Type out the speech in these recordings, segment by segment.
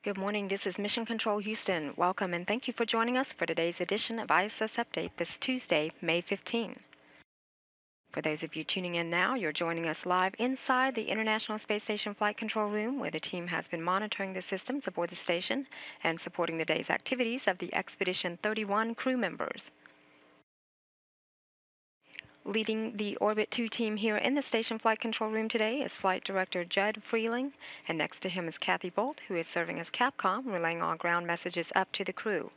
Good morning. This is Mission Control Houston. Welcome and thank you for joining us for today's edition of ISS Update this Tuesday, May 15. For those of you tuning in now, you're joining us live inside the International Space Station Flight Control Room, where the team has been monitoring the systems aboard the station and supporting the day's activities of the Expedition 31 crew members. Leading the Orbit 2 team here in the Station Flight Control Room today is Flight Director Judd Freeling, and next to him is Kathy Bolt, who is serving as Capcom, relaying all ground messages up to the crew.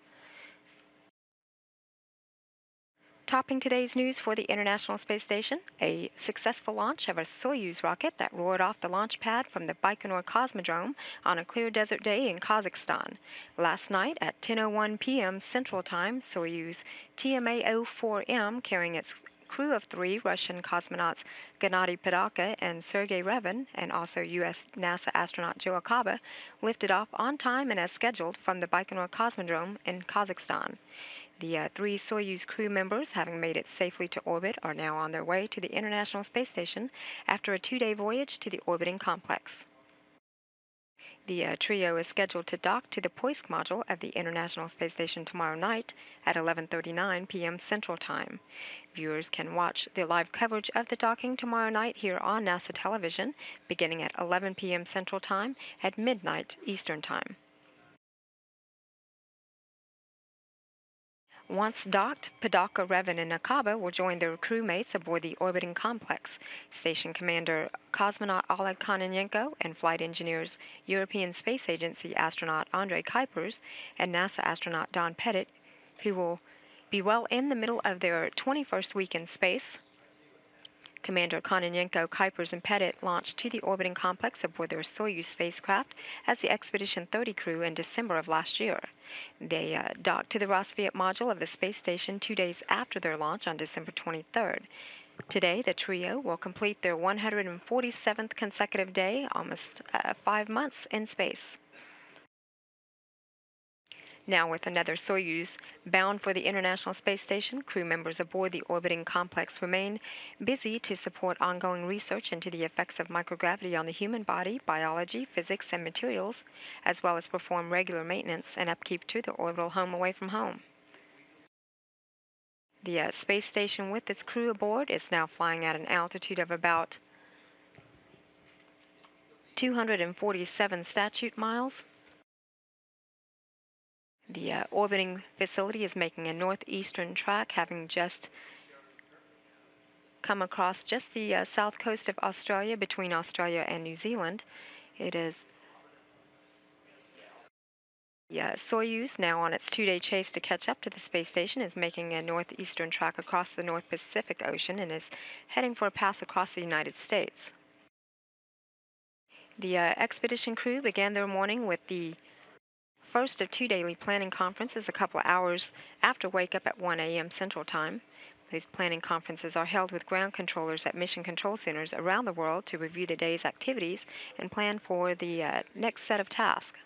Topping today's news for the International Space Station, a successful launch of a Soyuz rocket that roared off the launch pad from the Baikonur Cosmodrome on a clear desert day in Kazakhstan. Last night at 10:01 p.m. Central Time, Soyuz TMA-04M, carrying its crew of 3 Russian cosmonauts Gennady Padalka and Sergei Revin, and also U.S. NASA astronaut Joe Akaba, lifted off on time and as scheduled from the Baikonur Cosmodrome in Kazakhstan. The 3 Soyuz crew members, having made it safely to orbit, are now on their way to the International Space Station after a 2-day voyage to the orbiting complex. The trio is scheduled to dock to the Poisk module of the International Space Station tomorrow night at 11:39 p.m. Central Time. Viewers can watch the live coverage of the docking tomorrow night here on NASA television, beginning at 11 p.m. Central Time at midnight Eastern Time. Once docked, Padalka, Revin, and Akaba will join their crewmates aboard the orbiting complex. Station Commander Cosmonaut Oleg Kononenko and Flight Engineers European Space Agency astronaut Andrei Kuipers and NASA astronaut Don Pettit, who will be well in the middle of their 21st week in space. Commander Kononenko, Kuipers, and Pettit launched to the orbiting complex aboard their Soyuz spacecraft as the Expedition 30 crew in December of last year. They docked to the Rossviet module of the space station 2 days after their launch on December 23rd. Today, the trio will complete their 147th consecutive day, almost 5 months in space. Now, with another Soyuz bound for the International Space Station, crew members aboard the orbiting complex remain busy to support ongoing research into the effects of microgravity on the human body, biology, physics, and materials, as well as perform regular maintenance and upkeep to the orbital home away from home. The space station with its crew aboard is now flying at an altitude of about 247 statute miles. The orbiting facility is making a northeastern track, having just come across just the south coast of Australia, between Australia and New Zealand. It is Soyuz, now on its 2-day chase to catch up to the space station, is making a northeastern track across the North Pacific Ocean and is heading for a pass across the United States. The expedition crew began their morning with the first of 2 daily planning conferences a couple of hours after wake up at 1 a.m. Central Time. These planning conferences are held with ground controllers at mission control centers around the world to review the day's activities and plan for the next set of tasks.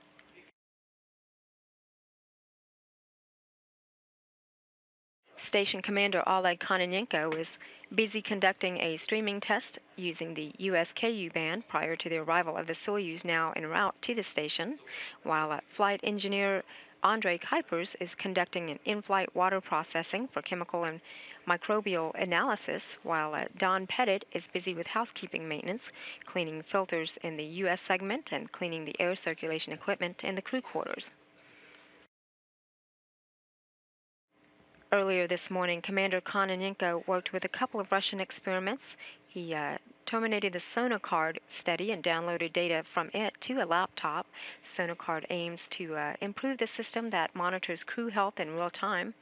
Station Commander Oleg Kononenko is busy conducting a streaming test using the USKU band prior to the arrival of the Soyuz, now en route to the station, while Flight Engineer Andrei Kuipers is conducting an in-flight water processing for chemical and microbial analysis, while Don Pettit is busy with housekeeping maintenance, cleaning filters in the U.S. segment and cleaning the air circulation equipment in the crew quarters. Earlier this morning, Commander Kononenko worked with a couple of Russian experiments. He terminated the Sonocard study and downloaded data from it to a laptop. Sonocard aims to improve the system that monitors crew health in real time.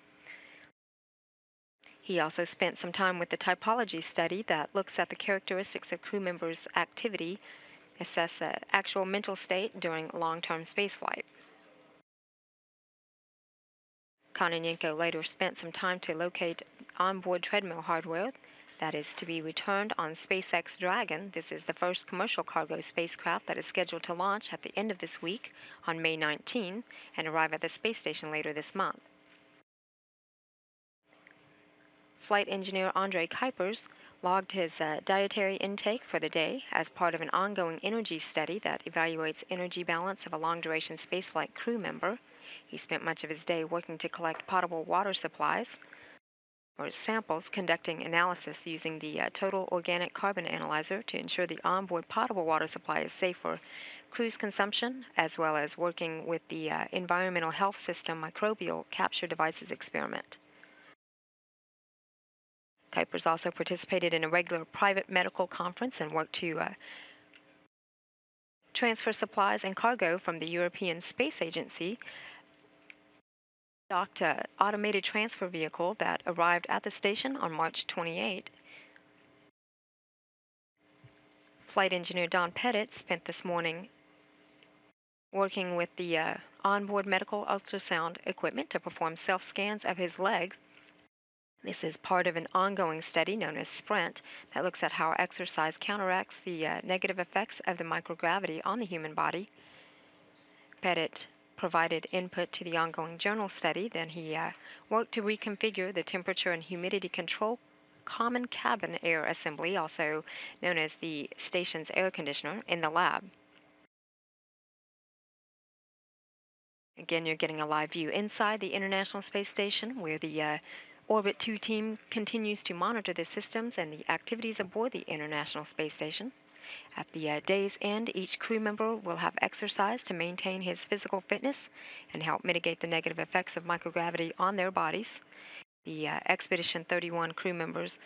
He also spent some time with the typology study that looks at the characteristics of crew members' activity, assess actual mental state during long-term spaceflight. Kononenko later spent some time to locate onboard treadmill hardware that is to be returned on SpaceX Dragon. This is the first commercial cargo spacecraft that is scheduled to launch at the end of this week on May 19 and arrive at the space station later this month. Flight engineer Andrei Kuipers logged his dietary intake for the day as part of an ongoing energy study that evaluates energy balance of a long-duration spaceflight crew member. He spent much of his day working to collect potable water supplies or samples, conducting analysis using the total organic carbon analyzer to ensure the onboard potable water supply is safe for cruise consumption, as well as working with the environmental health system microbial capture devices experiment. Kuipers also participated in a regular private medical conference and worked to transfer supplies and cargo from the European Space Agency, docked an automated transfer vehicle that arrived at the station on March 28. Flight engineer Don Pettit spent this morning working with the onboard medical ultrasound equipment to perform self scans of his legs. This is part of an ongoing study known as SPRINT that looks at how exercise counteracts the negative effects of the microgravity on the human body. Pettit provided input to the ongoing journal study. Then he worked to reconfigure the temperature and humidity control common cabin air assembly, also known as the station's air conditioner, in the lab. Again, you're getting a live view inside the International Space Station where the Orbit 2 team continues to monitor the systems and the activities aboard the International Space Station. At the day's end, each crew member will have exercise to maintain his physical fitness and help mitigate the negative effects of microgravity on their bodies. The Expedition 31 crew members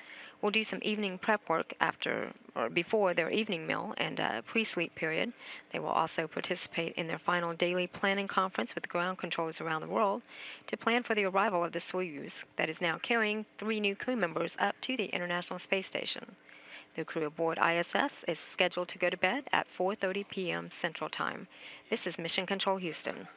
will do some evening prep work after or before their evening meal and pre-sleep period. They will also participate in their final daily planning conference with ground controllers around the world to plan for the arrival of the Soyuz that is now carrying 3 new crew members up to the International Space Station. The crew aboard ISS is scheduled to go to bed at 4:30 p.m. Central Time. This is Mission Control Houston.